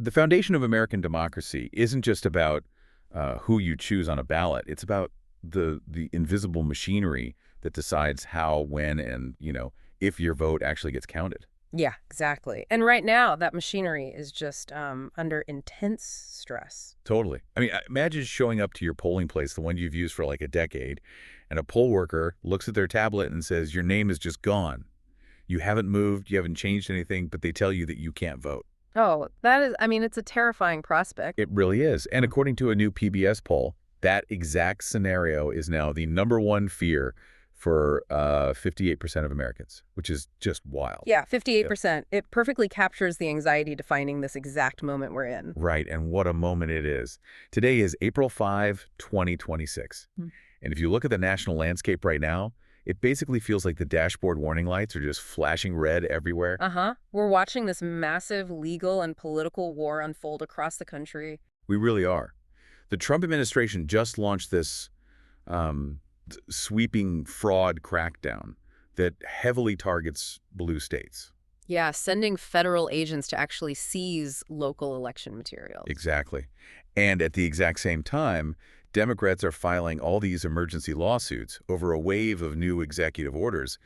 The foundation of American democracy isn't just about who you choose on a ballot. It's about the invisible machinery that decides how, when, and, if your vote actually gets counted. Yeah, exactly. And right now, that machinery is just under intense stress. Totally. I mean, imagine showing up to your polling place, the one you've used for like a decade, and a poll worker looks at their tablet and says, your name is just gone. You haven't moved, you haven't changed anything, but they tell you that you can't vote. Oh, that is, I mean, it's a terrifying prospect. It really is. And according to a new PBS poll, that exact scenario is now the #1 fear for 58% of Americans, which is just wild. Yeah, 58%. It perfectly captures the anxiety defining this exact moment we're in. Right, and what a moment it is. Today is April 5, 2026. And if you look at the national landscape right now, it basically feels like the dashboard warning lights are just flashing red everywhere. We're watching this massive legal and political war unfold across the country. We really are. The Trump administration just launched this sweeping fraud crackdown that heavily targets blue states. Yeah, sending federal agents to actually seize local election materials. Exactly. And at the exact same time, Democrats are filing all these emergency lawsuits over a wave of new executive orders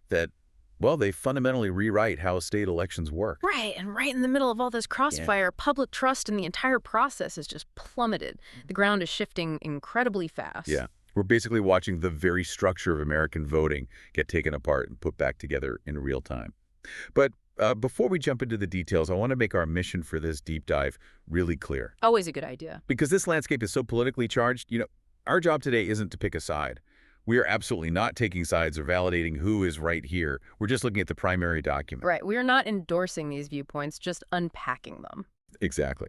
that, well, they fundamentally rewrite how state elections work. Right, and right in the middle of all this crossfire, public trust in the entire process is just plummeted. The ground is shifting incredibly fast. Yeah. We're basically watching the very structure of American voting get taken apart and put back together in real time. But before we jump into the details, I want to make our mission for this deep dive really clear. Always a good idea. Because this landscape is so politically charged, our job today isn't to pick a side. We are absolutely not taking sides or validating who is right here. We're just looking at the primary document. Right. We are not endorsing these viewpoints, just unpacking them. Exactly.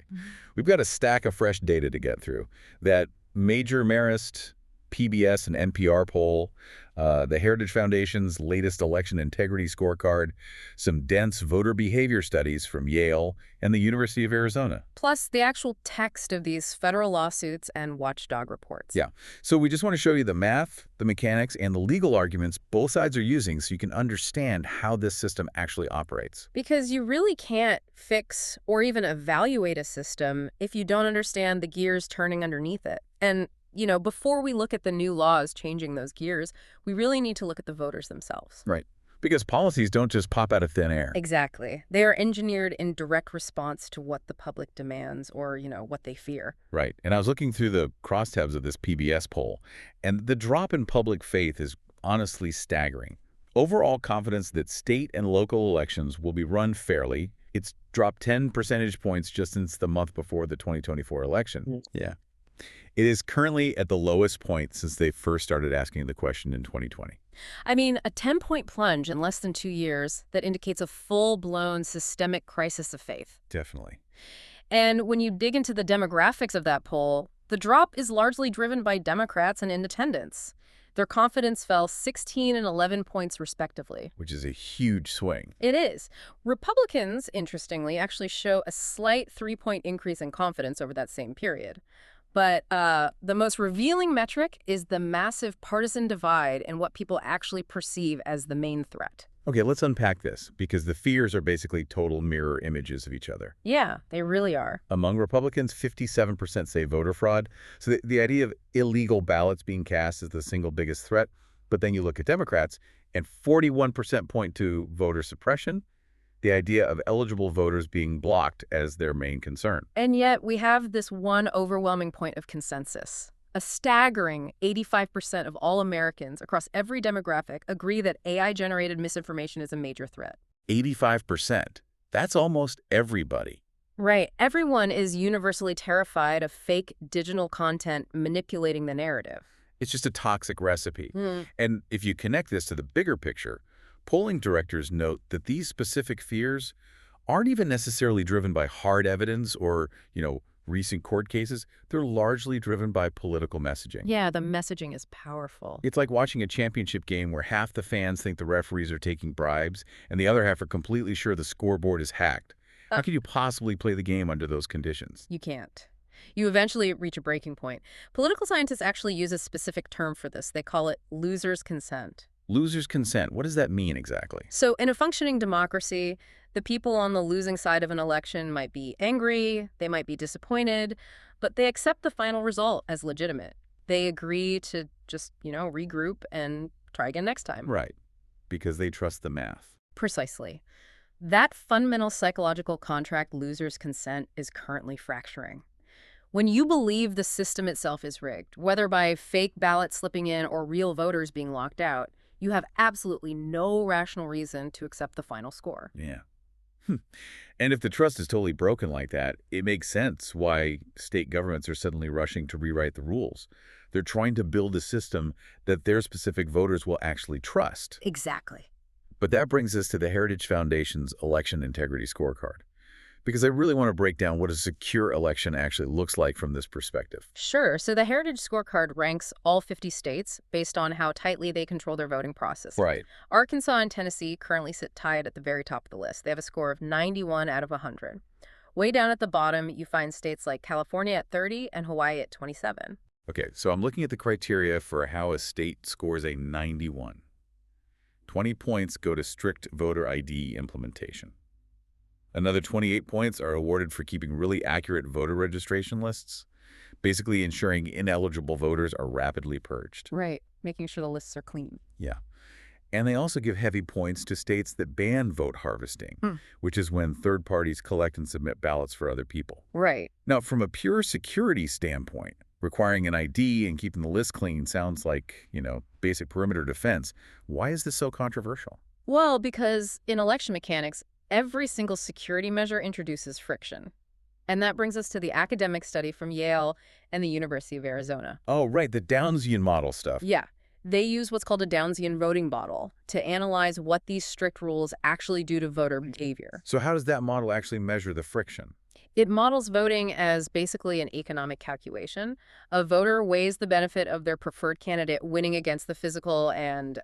We've got a stack of fresh data to get through. That major Marist, PBS and NPR poll, the Heritage Foundation's latest election integrity scorecard, some dense voter behavior studies from Yale and the University of Arizona. Plus the actual text of these federal lawsuits and watchdog reports. Yeah. So we just want to show you the math, the mechanics, and the legal arguments both sides are using so you can understand how this system actually operates. Because you really can't fix or even evaluate a system if you don't understand the gears turning underneath it. And before we look at the new laws changing those gears, we really need to look at the voters themselves. Right. Because policies don't just pop out of thin air. Exactly. They are engineered in direct response to what the public demands or, what they fear. Right. And I was looking through the crosstabs of this PBS poll, and the drop in public faith is honestly staggering. Overall confidence that state and local elections will be run fairly, it's dropped 10 percentage points just since the month before the 2024 election. Yeah. It is currently at the lowest point since they first started asking the question in 2020. I mean, a 10-point plunge in less than 2 years that indicates a full-blown systemic crisis of faith. Definitely. And when you dig into the demographics of that poll, the drop is largely driven by Democrats and independents. Their confidence fell 16 and 11 points respectively. Which is a huge swing. It is. Republicans, interestingly, actually show a slight 3-point increase in confidence over that same period. But the most revealing metric is the massive partisan divide in what people actually perceive as the main threat. Okay, let's unpack this, because the fears are basically total mirror images of each other. Yeah, they really are. Among Republicans, 57% say voter fraud. So the idea of illegal ballots being cast is the single biggest threat. But then you look at Democrats, and 41% point to voter suppression, the idea of eligible voters being blocked as their main concern. And yet we have this one overwhelming point of consensus. A staggering 85% of all Americans across every demographic agree that AI-generated misinformation is a major threat. 85%. That's almost everybody. Right. Everyone is universally terrified of fake digital content manipulating the narrative. It's just a toxic recipe. And if you connect this to the bigger picture, polling directors note that these specific fears aren't even necessarily driven by hard evidence or, recent court cases. They're largely driven by political messaging. Yeah, the messaging is powerful. It's like watching a championship game where half the fans think the referees are taking bribes and the other half are completely sure the scoreboard is hacked. How could you possibly play the game under those conditions? You can't. You eventually reach a breaking point. Political scientists actually use a specific term for this. They call it loser's consent. Loser's consent. What does that mean exactly? So in a functioning democracy, The people on the losing side of an election might be angry, they might be disappointed, but they accept the final result as legitimate. They agree to just, regroup and try again next time. Right, because they trust the math. Precisely. That fundamental psychological contract, losers consent, is currently fracturing. When you believe the system itself is rigged, whether by fake ballots slipping in or real voters being locked out, you have absolutely no rational reason to accept the final score. Yeah. And if the trust is totally broken like that, it makes sense why state governments are suddenly rushing to rewrite the rules. They're trying to build a system that their specific voters will actually trust. Exactly. But that brings us to the Heritage Foundation's Election Integrity Scorecard, because I really want to break down what a secure election actually looks like from this perspective. Sure. So the Heritage Scorecard ranks all 50 states based on how tightly they control their voting process. Right. Arkansas and Tennessee currently sit tied at the very top of the list. They have a score of 91 out of 100. Way down at the bottom, you find states like California at 30 and Hawaii at 27. Okay, so I'm looking at the criteria for how a state scores a 91. 20 points go to strict voter ID implementation. Another 28 points are awarded for keeping really accurate voter registration lists, basically ensuring ineligible voters are rapidly purged. Right, making sure the lists are clean. Yeah. And they also give heavy points to states that ban vote harvesting, which is when third parties collect and submit ballots for other people. Right. Now, from a pure security standpoint, requiring an ID and keeping the list clean sounds like, basic perimeter defense. Why is this so controversial? Well, because in election mechanics, every single security measure introduces friction. And that brings us to the academic study from Yale and the University of Arizona. Oh, right, the Downsian model stuff. Yeah. They use what's called a Downsian voting model to analyze what these strict rules actually do to voter behavior. So how does that model actually measure the friction? It models voting as basically an economic calculation. A voter weighs the benefit of their preferred candidate winning against the physical and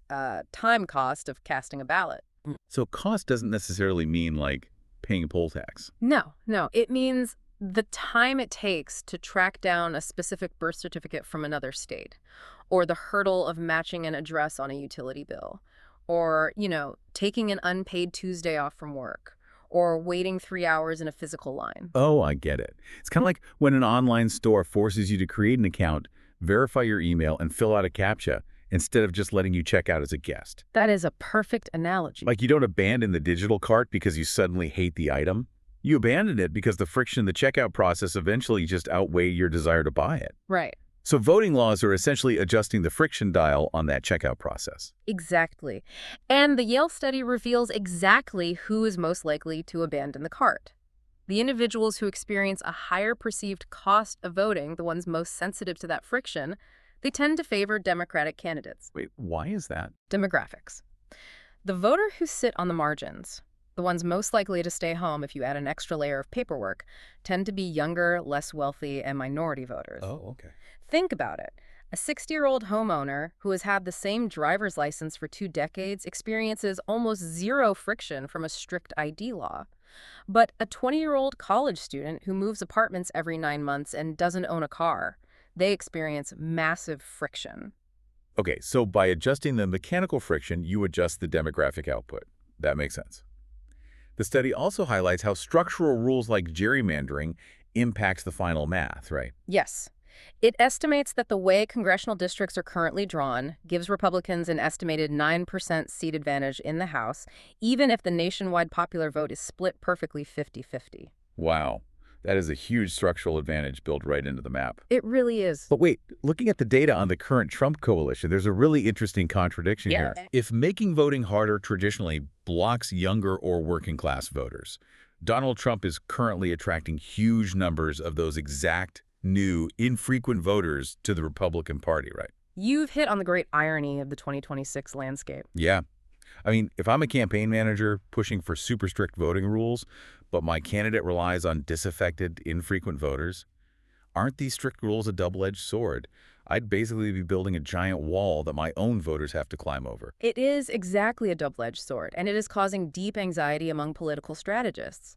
time cost of casting a ballot. So cost doesn't necessarily mean, like, paying a poll tax. No. It means the time it takes to track down a specific birth certificate from another state, or the hurdle of matching an address on a utility bill, or, taking an unpaid Tuesday off from work, or waiting 3 hours in a physical line. Oh, I get it. It's kind of like when an online store forces you to create an account, verify your email, and fill out a CAPTCHA instead of just letting you check out as a guest. That is a perfect analogy. Like you don't abandon the digital cart because you suddenly hate the item. You abandon it because the friction in the checkout process eventually just outweigh your desire to buy it. Right. So voting laws are essentially adjusting the friction dial on that checkout process. Exactly. And the Yale study reveals exactly who is most likely to abandon the cart. The individuals who experience a higher perceived cost of voting, the ones most sensitive to that friction, they tend to favor Democratic candidates. Wait, why is that? Demographics. The voter who sit on the margins, the ones most likely to stay home if you add an extra layer of paperwork, tend to be younger, less wealthy, and minority voters. Oh, okay. Think about it. A 60-year-old homeowner who has had the same driver's license for 2 decades experiences almost zero friction from a strict ID law. But a 20-year-old college student who moves apartments every 9 months and doesn't own a car, they experience massive friction. Okay, so by adjusting the mechanical friction, you adjust the demographic output. That makes sense. The study also highlights how structural rules like gerrymandering impacts the final math, right? Yes. It estimates that the way congressional districts are currently drawn gives Republicans an estimated 9% seat advantage in the House, even if the nationwide popular vote is split perfectly 50-50. Wow. That is a huge structural advantage built right into the map. It really is. But wait, looking at the data on the current Trump coalition, there's a really interesting contradiction here. If making voting harder traditionally blocks younger or working-class voters, Donald Trump is currently attracting huge numbers of those exact new, infrequent voters to the Republican Party, right? You've hit on the great irony of the 2026 landscape. Yeah. I mean, if I'm a campaign manager pushing for super strict voting rules, but my candidate relies on disaffected, infrequent voters, aren't these strict rules a double-edged sword? I'd basically be building a giant wall that my own voters have to climb over. It is exactly a double-edged sword, and it is causing deep anxiety among political strategists.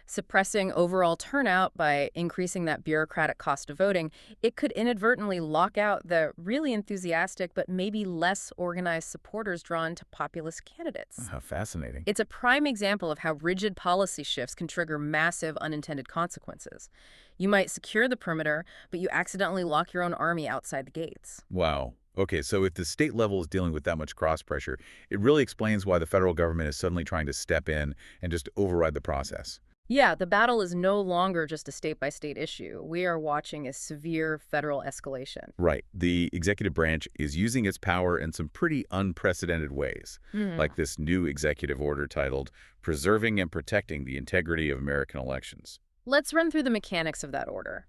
suppressing overall turnout by increasing that bureaucratic cost of voting, it could inadvertently lock out the really enthusiastic but maybe less organized supporters drawn to populist candidates. How fascinating. It's a prime example of how rigid policy shifts can trigger massive unintended consequences. You might secure the perimeter, but you accidentally lock your own army outside the gates. Wow. Okay, so if the state level is dealing with that much cross pressure, it really explains why the federal government is suddenly trying to step in and just override the process. Yeah, the battle is no longer just a state-by-state issue. We are watching a severe federal escalation. Right. The executive branch is using its power in some pretty unprecedented ways, like this new executive order titled Preserving and Protecting the Integrity of American Elections. Let's run through the mechanics of that order.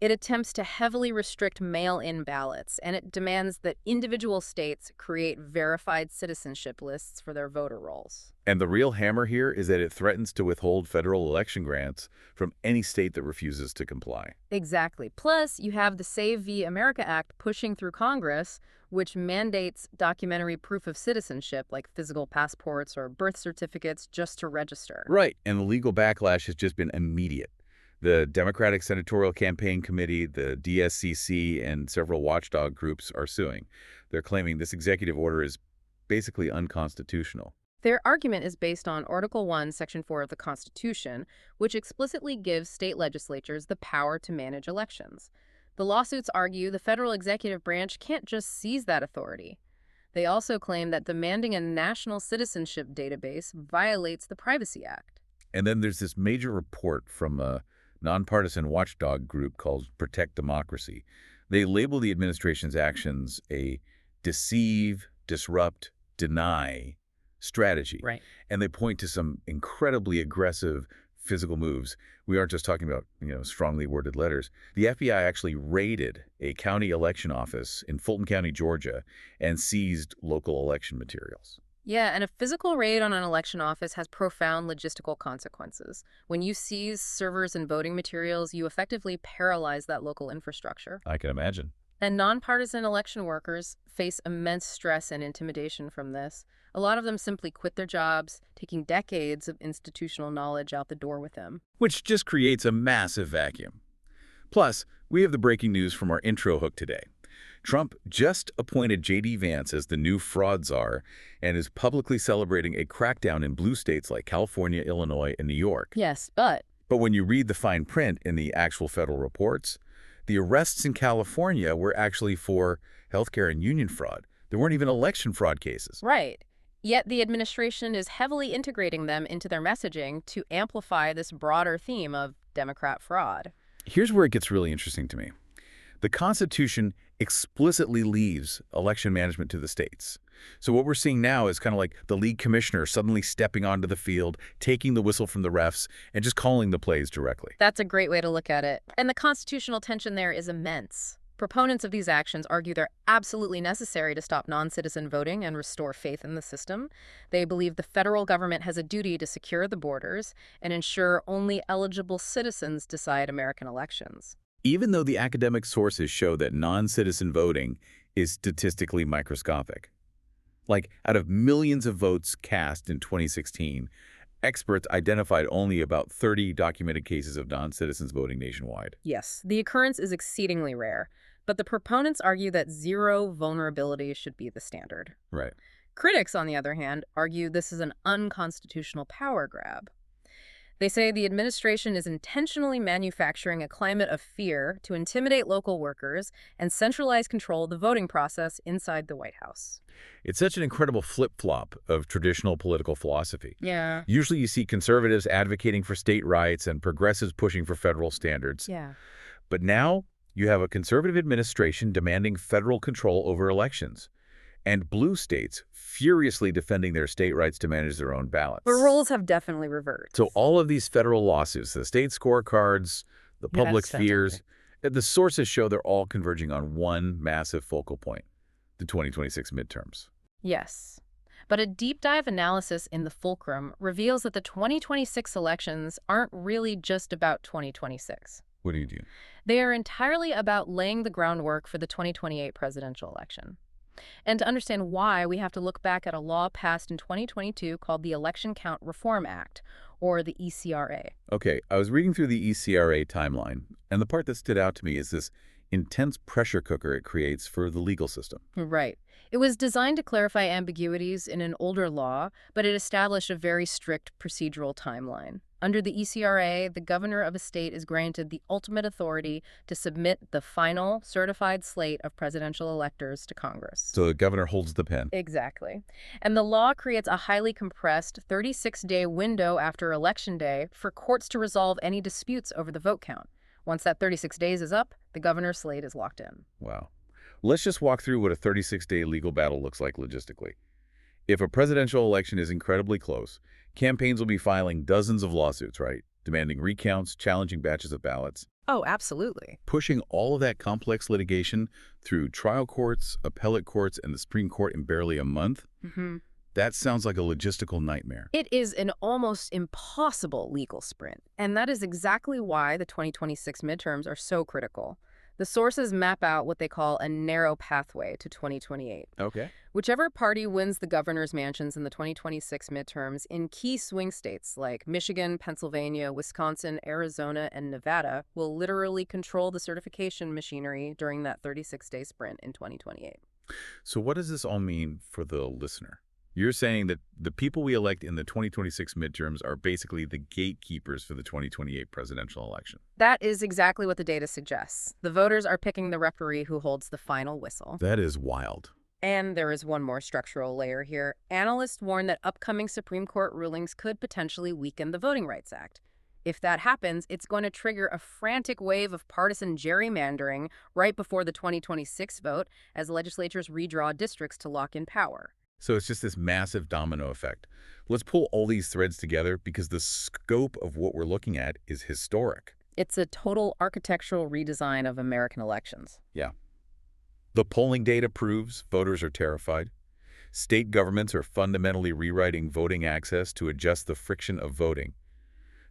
It attempts to heavily restrict mail-in ballots, and it demands that individual states create verified citizenship lists for their voter rolls. And the real hammer here is that it threatens to withhold federal election grants from any state that refuses to comply. Exactly. Plus, you have the Save v. America Act pushing through Congress, which mandates documentary proof of citizenship, like physical passports or birth certificates, just to register. Right. And the legal backlash has just been immediate. The Democratic Senatorial Campaign Committee, the DSCC, and several watchdog groups are suing. They're claiming this executive order is basically unconstitutional. Their argument is based on Article 1, Section 4 of the Constitution, which explicitly gives state legislatures the power to manage elections. The lawsuits argue the federal executive branch can't just seize that authority. They also claim that demanding a national citizenship database violates the Privacy Act. And then there's this major report from a nonpartisan watchdog group called Protect Democracy. They label the administration's actions a deceive, disrupt, deny strategy. Right. And they point to some incredibly aggressive physical moves. We aren't just talking about, strongly worded letters. The FBI actually raided a county election office in Fulton County, Georgia, and seized local election materials. Yeah, and a physical raid on an election office has profound logistical consequences. When you seize servers and voting materials, you effectively paralyze that local infrastructure. I can imagine. And nonpartisan election workers face immense stress and intimidation from this. A lot of them simply quit their jobs, taking decades of institutional knowledge out the door with them. Which just creates a massive vacuum. Plus, we have the breaking news from our intro hook today. Trump just appointed J.D. Vance as the new fraud czar and is publicly celebrating a crackdown in blue states like California, Illinois, and New York. Yes, but when you read the fine print in the actual federal reports, the arrests in California were actually for healthcare and union fraud. There weren't even election fraud cases. right. Yet the administration is heavily integrating them into their messaging to amplify this broader theme of Democrat fraud. Here's where it gets really interesting to me. The Constitution explicitly leaves election management to the states. So what we're seeing now is kind of like the league commissioner suddenly stepping onto the field, taking the whistle from the refs, and just calling the plays directly. That's a great way to look at it. And the constitutional tension there is immense. Proponents of these actions argue they're absolutely necessary to stop non-citizen voting and restore faith in the system. They believe the federal government has a duty to secure the borders and ensure only eligible citizens decide American elections. Even though the academic sources show that non-citizen voting is statistically microscopic. Like, out of millions of votes cast in 2016, experts identified only about 30 documented cases of non-citizens voting nationwide. Yes, the occurrence is exceedingly rare, but the proponents argue that zero vulnerability should be the standard. Right. Critics, on the other hand, argue this is an unconstitutional power grab. They say the administration is intentionally manufacturing a climate of fear to intimidate local workers and centralize control of the voting process inside the White House. It's such an incredible flip-flop of traditional political philosophy. Yeah. Usually you see conservatives advocating for state rights and progressives pushing for federal standards. Yeah. But now you have a conservative administration demanding federal control over elections, and blue states furiously defending their state rights to manage their own ballots. The roles have definitely reversed. So all of these federal lawsuits, the state scorecards, the public fears, the sources show they're all converging on one massive focal point, the 2026 midterms. Yes. But a deep dive analysis in the fulcrum reveals that the 2026 elections aren't really just about 2026. What do you do? They are entirely about laying the groundwork for the 2028 presidential election. And to understand why, we have to look back at a law passed in 2022 called the Election Count Reform Act, or the ECRA. Okay, I was reading through the ECRA timeline, and the part that stood out to me is this intense pressure cooker it creates for the legal system. Right. It was designed to clarify ambiguities in an older law, but it established a very strict procedural timeline. Under the ECRA, the governor of a state is granted the ultimate authority to submit the final certified slate of presidential electors to Congress. So the governor holds the pen. Exactly. And the law creates a highly compressed 36-day window after Election Day for courts to resolve any disputes over the vote count. Once that 36 days is up, the governor's slate is locked in. Wow. Let's just walk through what a 36-day legal battle looks like logistically. If a presidential election is incredibly close, campaigns will be filing dozens of lawsuits, right? Demanding recounts, challenging batches of ballots. Oh, absolutely. Pushing all of that complex litigation through trial courts, appellate courts, and the Supreme Court in barely a month? That sounds like a logistical nightmare. It is an almost impossible legal sprint, and that is exactly why the 2026 midterms are so critical. The sources map out what they call a narrow pathway to 2028. Okay. Whichever party wins the governor's mansions in the 2026 midterms in key swing states like Michigan, Pennsylvania, Wisconsin, Arizona, and Nevada will literally control the certification machinery during that 36-day sprint in 2028. So what does this all mean for the listener? You're saying that the people we elect in the 2026 midterms are basically the gatekeepers for the 2028 presidential election. That is exactly what the data suggests. The voters are picking the referee who holds the final whistle. That is wild. And there is one more structural layer here. Analysts warn that upcoming Supreme Court rulings could potentially weaken the Voting Rights Act. If that happens, it's going to trigger a frantic wave of partisan gerrymandering right before the 2026 vote as legislatures redraw districts to lock in power. So it's just this massive domino effect. Let's pull all these threads together because the scope of what we're looking at is historic. It's a total architectural redesign of American elections. Yeah. The polling data proves voters are terrified. State governments are fundamentally rewriting voting access to adjust the friction of voting.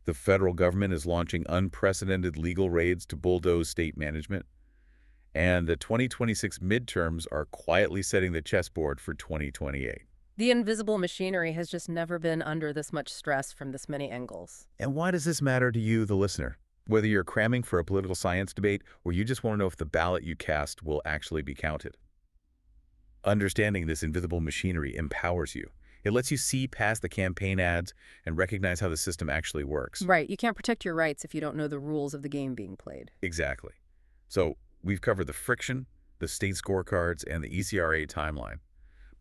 The federal government is launching unprecedented legal raids to bulldoze state management. And the 2026 midterms are quietly setting the chessboard for 2028. The invisible machinery has just never been under this much stress from this many angles. And why does this matter to you, the listener? Whether you're cramming for a political science debate or you just want to know if the ballot you cast will actually be counted. Understanding this invisible machinery empowers you. It lets you see past the campaign ads and recognize how the system actually works. Right. You can't protect your rights if you don't know the rules of the game being played. Exactly. So we've covered the friction, the state scorecards, and the ECRA timeline.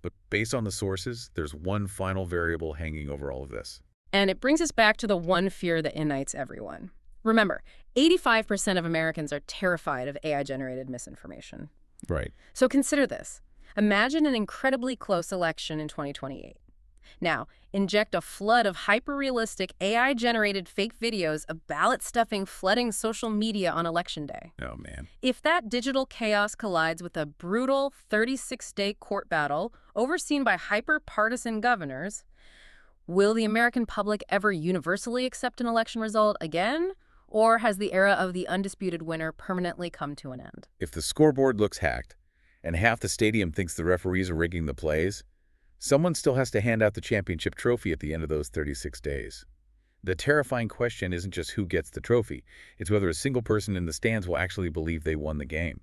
But based on the sources, there's one final variable hanging over all of this. And it brings us back to the one fear that unites everyone. Remember, 85% of Americans are terrified of AI-generated misinformation. Right. So consider this. Imagine an incredibly close election in 2028. Now, inject a flood of hyper-realistic AI-generated fake videos of ballot stuffing flooding social media on Election Day. Oh, man. If that digital chaos collides with a brutal 36-day court battle overseen by hyper-partisan governors, will the American public ever universally accept an election result again? Or has the era of the undisputed winner permanently come to an end? If the scoreboard looks hacked and half the stadium thinks the referees are rigging the plays, someone still has to hand out the championship trophy at the end of those 36 days. The terrifying question isn't just who gets the trophy, it's whether a single person in the stands will actually believe they won the game.